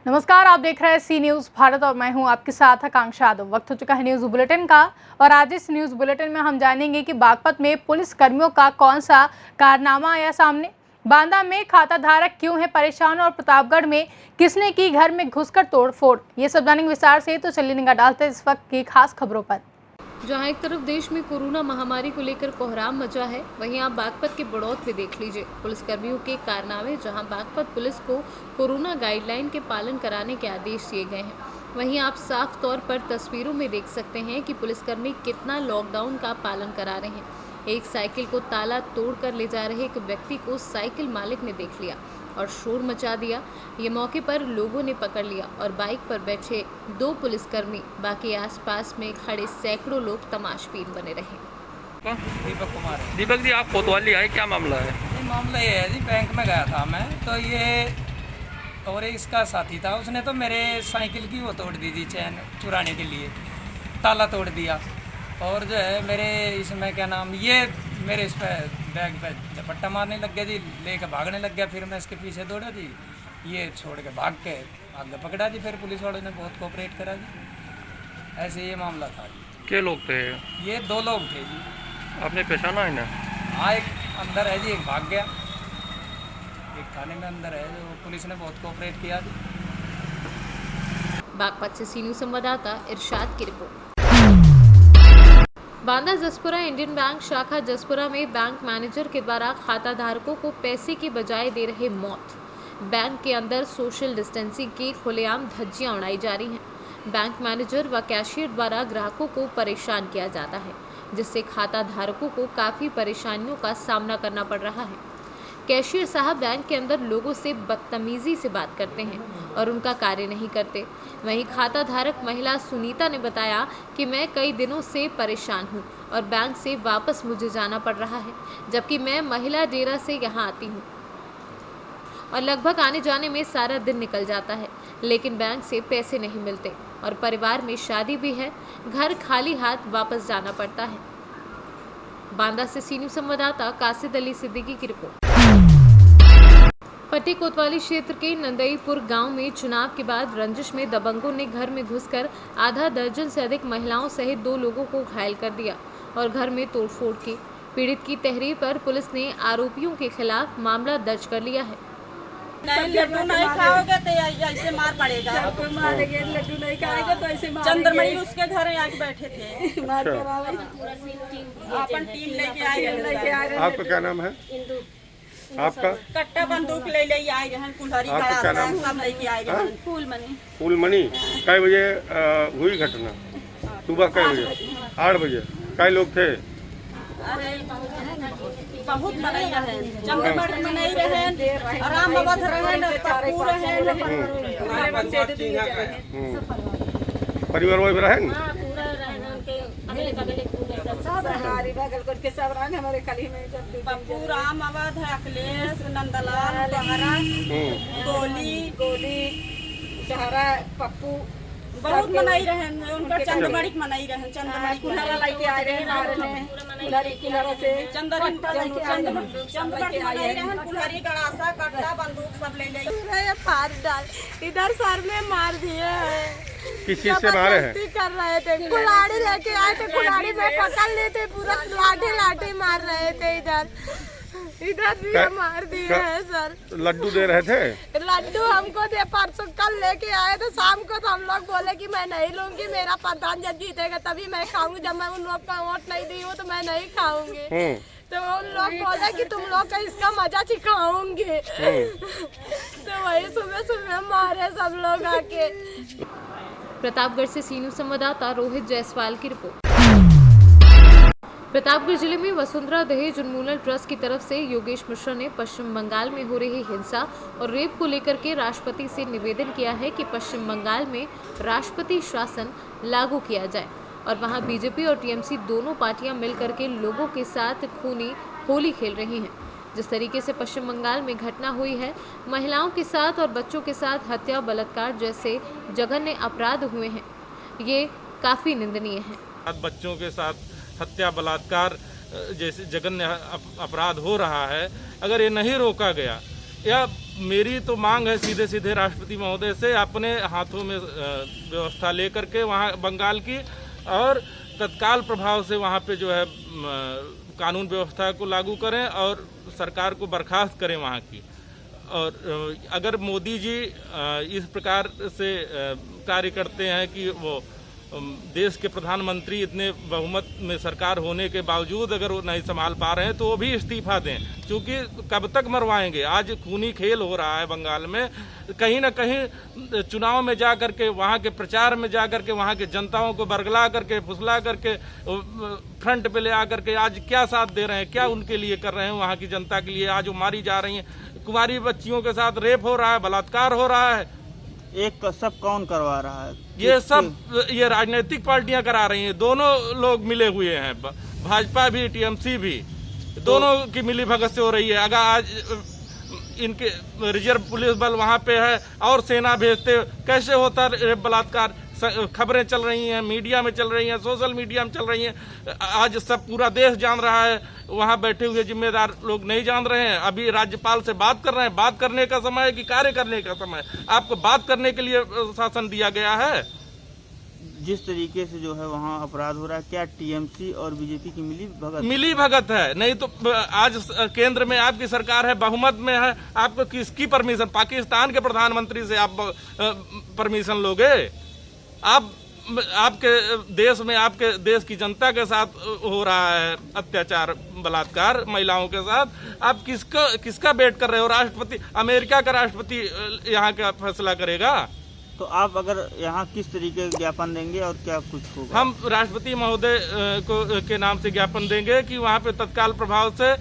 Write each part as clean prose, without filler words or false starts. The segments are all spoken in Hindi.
नमस्कार, आप देख रहे हैं सी न्यूज़ भारत और मैं हूं आपके साथ आकांक्षा यादव। वक्त हो चुका है न्यूज़ बुलेटिन का और आज इस न्यूज़ बुलेटिन में हम जानेंगे कि बागपत में पुलिस कर्मियों का कौन सा कारनामा आया सामने, बांदा में खाता धारक क्यों है परेशान और प्रतापगढ़ में किसने की घर में घुसकर तोड़फोड़। ये सब जानेंगे विस्तार से, तो चलिए निगाह डालते हैं इस वक्त की खास खबरों पर। जहां एक तरफ देश में कोरोना महामारी को लेकर कोहराम मचा है, वहीं आप बागपत के बड़ौत में देख लीजिए पुलिसकर्मियों के कारनामे। जहां बागपत पुलिस को कोरोना गाइडलाइन के पालन कराने के आदेश दिए गए हैं, वहीं आप साफ तौर पर तस्वीरों में देख सकते हैं कि पुलिसकर्मी कितना लॉकडाउन का पालन करा रहे हैं। एक साइकिल को ताला तोड़कर ले जा रहे एक व्यक्ति को साइकिल मालिक ने देख लिया और शोर मचा दिया। ये मौके पर लोगों ने पकड़ लिया और बाइक पर बैठे 2 पुलिसकर्मी, बाकी आसपास में खड़े सैकड़ों लोग तमाशबीन बने रहे। दीपक कुमार है। दीपक जी, आप कोतवाली आए, क्या मामला है? ये मामला ये है जी, बैंक में गया था मैं, तो ये और इसका साथी था, उसने तो मेरे साइकिल की वो तोड़ दी थी, चैन चुराने के लिए ताला तोड़ दिया। और जो है मेरे इसमें क्या नाम, ये मेरे इस पे बैग पे झपट्टा मारने लग गया जी, लेके भागने लग गया। फिर मैं इसके पीछे दौड़ा जी, ये छोड़ के भाग के आगे पकड़ा जी। फिर पुलिस वालों ने बहुत कोऑपरेट करा जी। ऐसे ये मामला था जी। क्या लोग थे? ये 2 लोग थे जी। आपने पहचाना है ना? हाँ, एक अंदर है जी, एक भाग गया, एक थाने में अंदर है। जो पुलिस ने बहुत कोऑपरेट किया जी। बागपत से सी न्यूज़ संवाददाता इरशाद की report. Banda Jaspura Indian bank शाखा जसपुरा में बैंक मैनेजर के द्वारा खाता धारकों को पैसे की बजाय दे रहे मौत। बैंक के अंदर सोशल डिस्टेंसिंग की खुलेआम धज्जियां उड़ाई जा रही हैं। बैंक मैनेजर व कैशियर द्वारा ग्राहकों को परेशान किया जाता है, जिससे खाता धारकों को काफ़ी परेशानियों का सामना करना पड़ रहा है। कैशियर साहब बैंक के अंदर लोगों से बदतमीजी से बात करते हैं और उनका कार्य नहीं करते। वहीं खाता धारक महिला सुनीता ने बताया कि मैं कई दिनों से परेशान हूं और बैंक से वापस मुझे जाना पड़ रहा है, जबकि मैं महिला डेरा से यहां आती हूं और लगभग आने जाने में सारा दिन निकल जाता है, लेकिन बैंक से पैसे नहीं मिलते और परिवार में शादी भी है, घर खाली हाथ वापस जाना पड़ता है। बांदा से सी न्यूज़ संवाददाता कासिद अली सिद्दीकी की रिपोर्ट। पट्टी कोतवाली क्षेत्र के नंदईपुर गांव में चुनाव के बाद रंजिश में दबंगों ने घर में घुसकर आधा दर्जन से अधिक महिलाओं सहित 2 लोगों को घायल कर दिया और घर में तोड़फोड़ की। पीड़ित की तहरीर पर पुलिस ने आरोपियों के खिलाफ मामला दर्ज कर लिया है। लड्डू नहीं खाओगे तो ऐसे मार पड़ेगा। मारेंगे, लड्डू नहीं खाएगा तो ऐसे मारेंगे। चंद्रमणि उसके घर आके बैठे थे। अपन टीम लेके आए। आपका क्या नाम है? आपका कट्टा बंदूक ले आए हैं, कुल्हाड़ी सब लेके आए हैं। फूलमणि। कै बजे हुई घटना? सुबह कै बजे? 8 बजे। कै लोग थे? अरे बहुत मनाई रहे, चंद्रमणि मनाई रहे, राम अवध रहे, पप्पू रहे। परिवार वही रहे न? पप्पू, राम अवध, अखिलेश, नंदलाल, बहरा, गोली, जहरा, पप्पू बहुत मनाई रहे। उनका चंद्रमणि मनाई रहे। चंद्रमणि कुल्हाड़ा लेके आए रहे, कुल्हाड़ा से चंद्रमणि मनाई रहे। कुल्हाड़ी, गड़ासा, कट्टा, बंदूक सब ले फाड़ डाल। इधर सर में मार दिए हैं। किस चीज से मारे हैं? कर रहे थे, कुल्हाड़ी लेके आए थे, कुल्हाड़ी में पकड़ लेते, पूरा लाठी मार रहे थे। इधर भी मार दिए हैं सर। लड्डू दे रहे थे? लड्डू हमको दे, परसों कल लेके आए थे शाम को, तो हम लोग बोले कि मैं नहीं लूंगी, मेरा प्रधान जब जीतेगा तभी मैं खाऊंगी, जब मैं उन लोग का वोट नहीं दी हूँ तो मैं नहीं खाऊंगी। तो उन लोग बोले कि तुम लोग का इसका मजा सिखाऊंगी। तो वही सुबह मारे सब लोग आके। प्रतापगढ़ से सी न्यूज़ संवाददाता रोहित जायसवाल की रिपोर्ट। प्रतापगढ़ जिले में वसुंधरा दहेज उन्मूलन ट्रस्ट की तरफ से योगेश मिश्रा ने पश्चिम बंगाल में हो रही हिंसा और रेप को लेकर के राष्ट्रपति से निवेदन किया है कि पश्चिम बंगाल में राष्ट्रपति शासन लागू किया जाए और वहां बीजेपी और टीएमसी दोनों पार्टियां मिलकर के लोगों के साथ खूनी होली खेल रही हैं। जिस तरीके से पश्चिम बंगाल में घटना हुई है, महिलाओं के साथ और बच्चों के साथ हत्या, बलात्कार जैसे जघन्य अपराध हुए हैं, ये काफ़ी निंदनीय है। बच्चों के साथ हत्या, बलात्कार जैसे जघन्य अपराध हो रहा है, अगर ये नहीं रोका गया, या मेरी तो मांग है सीधे सीधे राष्ट्रपति महोदय से अपने हाथों में व्यवस्था लेकर के वहाँ बंगाल की, और तत्काल प्रभाव से वहाँ पे जो है कानून व्यवस्था को लागू करें और सरकार को बर्खास्त करें वहाँ की। और अगर मोदी जी इस प्रकार से कार्य करते हैं कि वो देश के प्रधानमंत्री इतने बहुमत में सरकार होने के बावजूद अगर वो नहीं संभाल पा रहे हैं तो वो भी इस्तीफा दें, क्योंकि कब तक मरवाएंगे। आज खूनी खेल हो रहा है बंगाल में। कहीं ना कहीं चुनाव में जा करके, वहाँ के प्रचार में जा करके, वहाँ के जनताओं को बरगला करके, फुसला करके, फ्रंट पे ले आकर के आज क्या साथ दे रहे हैं, क्या उनके लिए कर रहे हैं वहाँ की जनता के लिए। आज वो मारी जा रही हैं, कुंवारी बच्चियों के साथ रेप हो रहा है, बलात्कार हो रहा है। एक सब कौन करवा रहा है? ये राजनीतिक पार्टियां करा रही हैं। दोनों लोग मिले हुए हैं, भाजपा भी टीएमसी भी, दोनों की मिली भगत से हो रही है। अगर आज इनके रिजर्व पुलिस बल वहां पे है और सेना भेजते, कैसे होता रेप बलात्कार? खबरें चल रही हैं, मीडिया में चल रही हैं, सोशल मीडिया में चल रही हैं। आज सब पूरा देश जान रहा है, वहाँ बैठे हुए जिम्मेदार लोग नहीं जान रहे हैं। अभी राज्यपाल से बात कर रहे हैं। बात करने का समय है कि कार्य करने का समय? आपको बात करने के लिए शासन दिया गया है। जिस तरीके से जो है वहाँ अपराध हो रहा है, क्या टीएमसी और बीजेपी की मिली भगत है? नहीं तो आज केंद्र में आपकी सरकार है, बहुमत में है, आपको किसकी परमिशन? पाकिस्तान के प्रधानमंत्री से आप परमिशन लोगे? आपके देश में, आपके देश की जनता के साथ हो रहा है अत्याचार, बलात्कार महिलाओं के साथ। आप किसका वेट कर रहे हो? राष्ट्रपति, अमेरिका का राष्ट्रपति यहाँ का फैसला करेगा। तो आप अगर यहाँ किस तरीके का ज्ञापन देंगे और क्या कुछ होगा? हम राष्ट्रपति महोदय के नाम से ज्ञापन देंगे कि वहाँ पे तत्काल प्रभाव से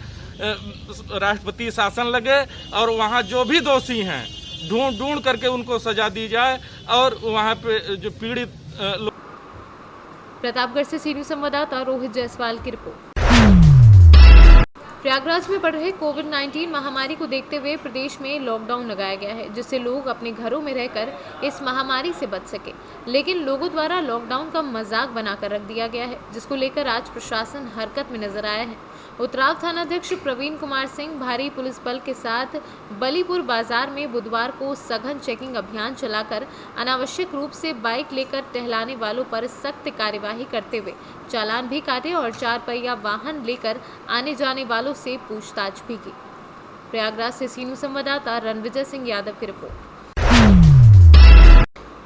राष्ट्रपति शासन लगे और वहाँ जो भी दोषी हैं ढूंढ करके उनको सजा दी जाए, और वहाँ पे जो पीड़ित लोग। प्रतापगढ़ से सी न्यूज़ संवाददाता रोहित जायसवाल की रिपोर्ट। प्रयागराज में बढ़ रहे कोविड-19 महामारी को देखते हुए प्रदेश में लॉकडाउन लगाया गया है, जिससे लोग अपने घरों में रहकर इस महामारी से बच सके। लेकिन लोगों द्वारा लॉकडाउन का मजाक बनाकर रख दिया गया है, जिसको लेकर आज प्रशासन हरकत में नजर आया है। उतराव थानाध्यक्ष प्रवीण कुमार सिंह भारी पुलिस बल के साथ बलीपुर बाजार में बुधवार को सघन चेकिंग अभियान चलाकर अनावश्यक रूप से बाइक लेकर टहलाने वालों पर सख्त कार्यवाही करते हुए चालान भी काटे और 4 पहिया वाहन लेकर आने जाने वालों से पूछताछ भी की। प्रयागराज से सी न्यूज़ संवाददाता रणविजय सिंह यादव की रिपोर्ट।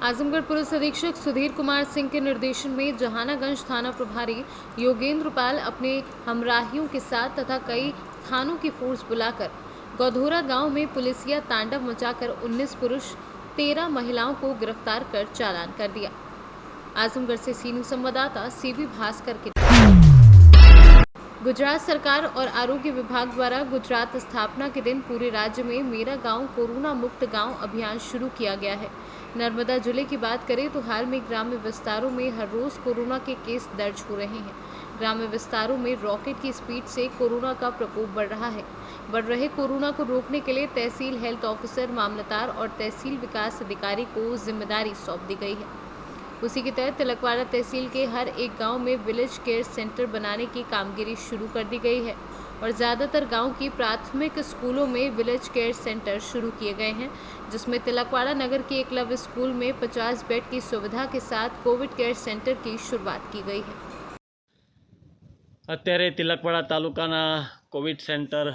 आजमगढ़ पुलिस अधीक्षक सुधीर कुमार सिंह के निर्देशन में जहानागंज थाना प्रभारी योगेंद्र पाल अपने हमराहियों के साथ तथा कई थानों की फोर्स बुलाकर गौधोरा गांव में पुलिसिया तांडव मचाकर 19 पुरुष 13 महिलाओं को गिरफ्तार कर चालान कर दिया। आजमगढ़ से सी न्यूज़ संवाददाता सीबी भास्कर की। गुजरात सरकार और आरोग्य विभाग द्वारा गुजरात स्थापना के दिन पूरे राज्य में मेरा गांव कोरोना मुक्त गांव अभियान शुरू किया गया है। नर्मदा जिले की बात करें तो हाल में ग्राम्य विस्तारों में हर रोज कोरोना के केस दर्ज हो रहे हैं। ग्राम्य विस्तारों में रॉकेट की स्पीड से कोरोना का प्रकोप बढ़ रहा है। बढ़ रहे कोरोना को रोकने के लिए तहसील हेल्थ ऑफिसर, मामलतदार और तहसील विकास अधिकारी को जिम्मेदारी सौंप दी गई है। उसी के तहत तिलकवाड़ा तहसील के हर एक गांव में विलेज केयर सेंटर बनाने की कामगिरी शुरू कर दी गई है और ज़्यादातर गांव की प्राथमिक स्कूलों में विलेज केयर सेंटर शुरू किए गए हैं, जिसमें तिलकवाड़ा नगर के एकलव्य स्कूल में 50 बेड की सुविधा के साथ कोविड केयर सेंटर की शुरुआत की गई है। અત્યારે તિલકવાડા તાલુકાના કોવિડ સેન્ટર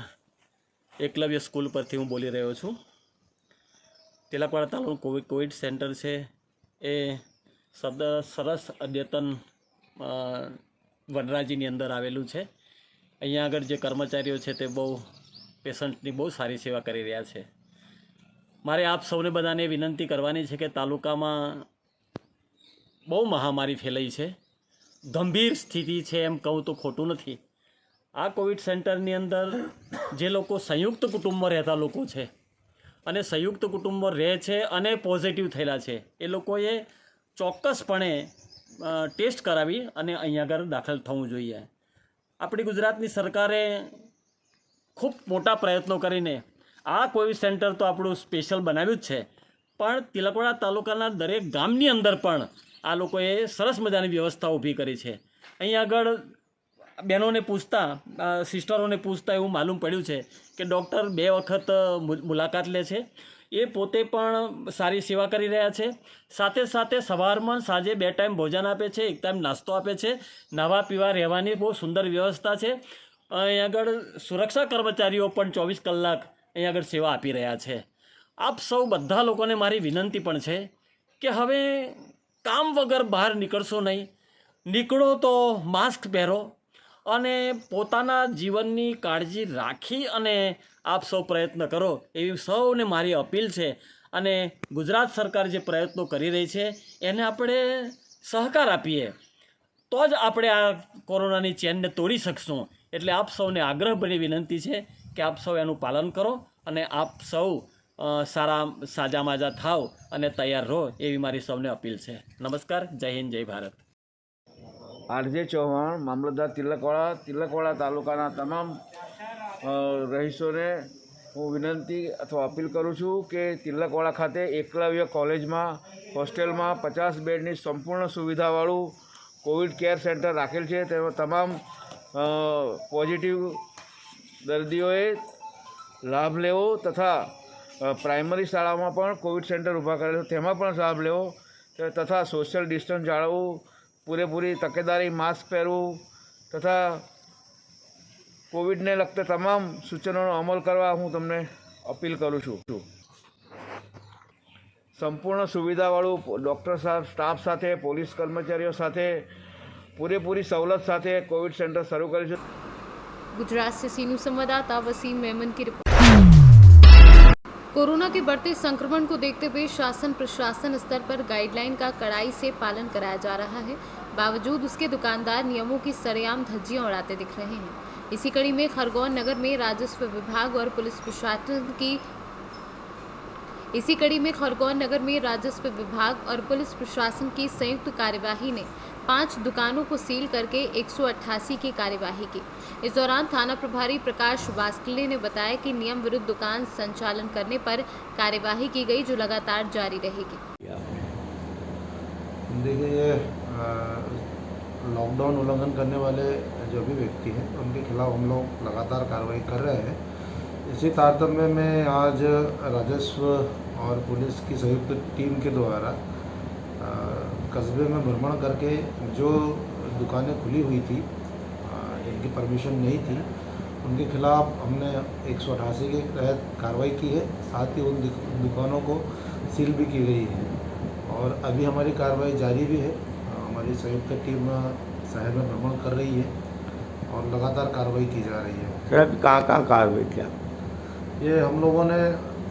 એકલવ્ય સ્કૂલ પરથી હું બોલી રહ્યો છું। તિલકવાડા તાલુકાનું કોવિડ સેન્ટર છે એ સરસ અદ્યતન વનરાજીની અંદર આવેલું છે। અહીંયા આગળ જે કર્મચારીઓ છે તે બહુ પેશન્ટની બહુ સારી સેવા કરી રહ્યા છે। મારે આપ સૌને બધાને વિનંતી કરવાની છે કે તાલુકામાં બહુ મહામારી ફેલાઈ છે, ગંભીર સ્થિતિ છે એમ કહું તો ખોટું નથી। આ કોવિડ સેન્ટરની અંદર જે લોકો સંયુક્ત કુટુંબમાં રહેતા લોકો છે અને સંયુક્ત કુટુંબમાં રહે છે અને પોઝિટિવ થયેલા છે એ લોકોએ ચોક્કસપણે ટેસ્ટ કરાવી અને અહીંયા આગળ દાખલ થવું જોઈએ। આપણી ગુજરાતની સરકારે ખૂબ મોટા પ્રયત્નો કરીને આ કોવિડ સેન્ટર તો આપણું સ્પેશિયલ બનાવ્યું જ છે, પણ તિલકવાડા તાલુકાના દરેક ગામની અંદર પણ આ લોકોએ સરસ મજાની વ્યવસ્થા ઊભી કરી છે। અહીં આગળ બહેનોને પૂછતા સિસ્ટરોને પૂછતા એવું માલુમ પડ્યું છે કે ડૉક્ટર 2 વખત મુલાકાત લે છે. એ પોતે પણ સારી સેવા કરી રહ્યા છે. સાથે સાથે સવારમાં સાંજે 2 ટાઈમ ભોજન આપે છે, 1 ટાઈમ નાસ્તો આપે છે. નાવા પીવા રહેવાની બહુ સુંદર વ્યવસ્થા છે. અહીં આગળ સુરક્ષા કર્મચારીઓ પણ 24 કલાક અહીં આગળ સેવા આપી રહ્યા છે. આપ સૌ બધા લોકોને મારી વિનંતી પણ છે કે હવે કામ વગર બહાર નીકળશો નહીં. નીકળો તો માસ્ક પહેરો અને પોતાના જીવનની કાળજી રાખી અને આપ સૌ પ્રયત્ન કરો એવી સૌને મારી અપીલ છે. અને ગુજરાત સરકાર જે પ્રયત્નો કરી રહી છે એને આપણે સહકાર આપીએ તો જ આપણે આ કોરોનાની ચેનને તોડી શકશું. એટલે આપ સૌને આગ્રહભરી વિનંતી છે કે આપ સૌ એનું પાલન કરો અને આપ સૌ સારા સાજા માજા થાવ અને તૈયાર રહો એવી મારી સૌને અપીલ છે. નમસ્કાર. જય હિન્દ, જય ભારત. આરજે ચૌહાણ, મામલતદાર તિલકવાડા તાલુકાના તમામ રહીશોને હું વિનંતી અથવા અપીલ કરું છું કે તિલકવાડા ખાતે એકલવ્ય કોલેજમાં હોસ્ટેલમાં 50 બેડની સંપૂર્ણ સુવિધાવાળું કોવિડ કેર સેન્ટર રાખેલ છે. તેમાં તમામ પોઝિટિવ દર્દીઓએ લાભ લેવો તથા પ્રાઇમરી શાળામાં પણ કોવિડ સેન્ટર ઊભા કરેલ છે તેમાં પણ લાભ લેવો તથા સોશિયલ ડિસ્ટન્સ જાળવવું, પૂરેપૂરી તકેદારી, માસ્ક પહેરવું તથા કોવિડને લગતા તમામ સૂચનોનો અમલ કરવા હું તમને અપીલ કરું છું. સંપૂર્ણ સુવિધાવાળું ડૉક્ટર સ્ટાફ સાથે, પોલીસ કર્મચારીઓ સાથે પૂરેપૂરી સવલત સાથે कोविड सेंटर शुरू करे છે. गुजरात से सीनू संवाददाता वसीम मेमन की रिपोर्ट। कोरोना के बढ़ते संक्रमण को देखते हुए शासन प्रशासन स्तर पर गाइडलाइन का कड़ाई से पालन कराया जा रहा है। बावजूद उसके दुकानदार नियमों की सरेआम धज्जियां उड़ाते दिख रहे हैं। इसी कड़ी में खरगोन नगर में राजस्व विभाग और पुलिस प्रशासन की संयुक्त कार्यवाही ने 5 दुकानों को सील करके 188 की कार्यवाही की। इस दौरान थाना प्रभारी प्रकाश वास्कले ने बताया कि नियम विरुद्ध दुकान संचालन करने पर कार्यवाही की गई, जो लगातार जारी रहेगी। देखिए, लॉकडाउन उल्लंघन करने वाले जो भी व्यक्ति हैं उनके खिलाफ हम लोग लगातार कार्रवाई कर रहे हैं। इसी तारतम्य में आज राजस्व और पुलिस की संयुक्त टीम के द्वारा कस्बे में भ्रमण करके जो दुकानें खुली हुई थी, जिनकी परमिशन नहीं थी, उनके खिलाफ हमने 188 के तहत कार्रवाई की है। साथ ही उन दुकानों को सील भी की गई है और अभी हमारी कार्रवाई जारी भी है। हमारी संयुक्त टीम शहर में भ्रमण कर रही है और लगातार कार्रवाई की जा रही है। सर, अभी कहाँ कार्रवाई किया? ये हम लोगों ने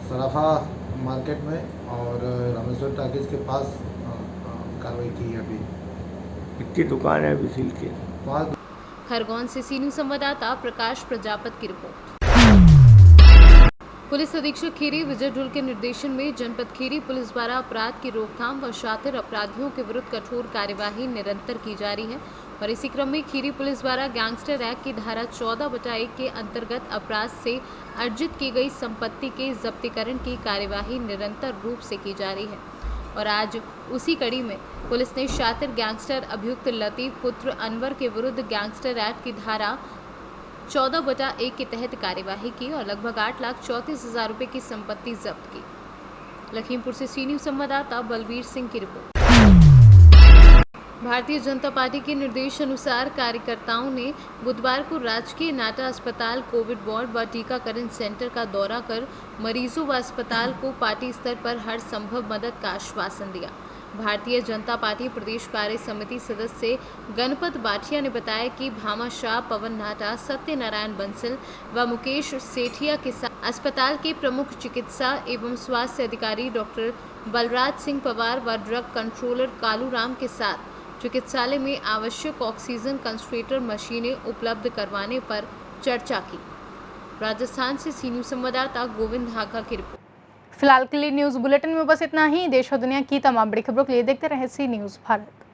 सराफा मार्केट में और रामेश्वर टाकीज के पास कार्रवाई की है। अभी कितनी दुकान है अभी सील की? 5। खरगोन से सीनू संवाददाता प्रकाश प्रजापत की रिपोर्ट। पुलिस अधीक्षक खीरी विजय ढुल के निर्देशन में जनपद खीरी पुलिस द्वारा अपराध की रोकथाम व शातिर अपराधियों के विरुद्ध कठोर कार्यवाही निरंतर की जा रही है और इसी क्रम में खीरी पुलिस द्वारा गैंगस्टर एक्ट की धारा 14/1 के अंतर्गत अपराध से अर्जित की गई संपत्ति के जब्तीकरण की कार्यवाही निरंतर रूप से की जा रही है। और आज उसी कड़ी में पुलिस ने शातिर गैंगस्टर अभियुक्त लतीफ पुत्र अनवर के विरुद्ध गैंगस्टर एक्ट की धारा 14/1 के तहत कार्यवाही की और लगभग 8,34,000 रुपये की संपत्ति जब्त की। लखीमपुर से सी न्यूज़ संवाददाता बलवीर सिंह की रिपोर्ट। भारतीय जनता पार्टी के निर्देश अनुसार कार्यकर्ताओं ने बुधवार को राजकीय नाटा अस्पताल कोविड वार्ड व टीकाकरण सेंटर का दौरा कर मरीजों व अस्पताल को पार्टी स्तर पर हर संभव मदद का आश्वासन दिया। भारतीय जनता पार्टी प्रदेश कार्य समिति सदस्य गणपत बाठिया ने बताया कि भामा शाह, पवन नाटा, सत्यनारायण बंसल व मुकेश सेठिया के साथ अस्पताल के प्रमुख चिकित्सा एवं स्वास्थ्य अधिकारी डॉक्टर बलराज सिंह पवार व ड्रग कंट्रोलर कालूराम के साथ चिकित्सालय में आवश्यक ऑक्सीजन कंसंट्रेटर मशीनें उपलब्ध करवाने पर चर्चा की। राजस्थान से सी न्यूज़ संवाददाता गोविंद हाका की रिपोर्ट। फिलहाल के लिए न्यूज़ बुलेटिन में बस इतना ही। देश और दुनिया की तमाम बड़ी खबरों के लिए देखते रहे सी न्यूज़ भारत।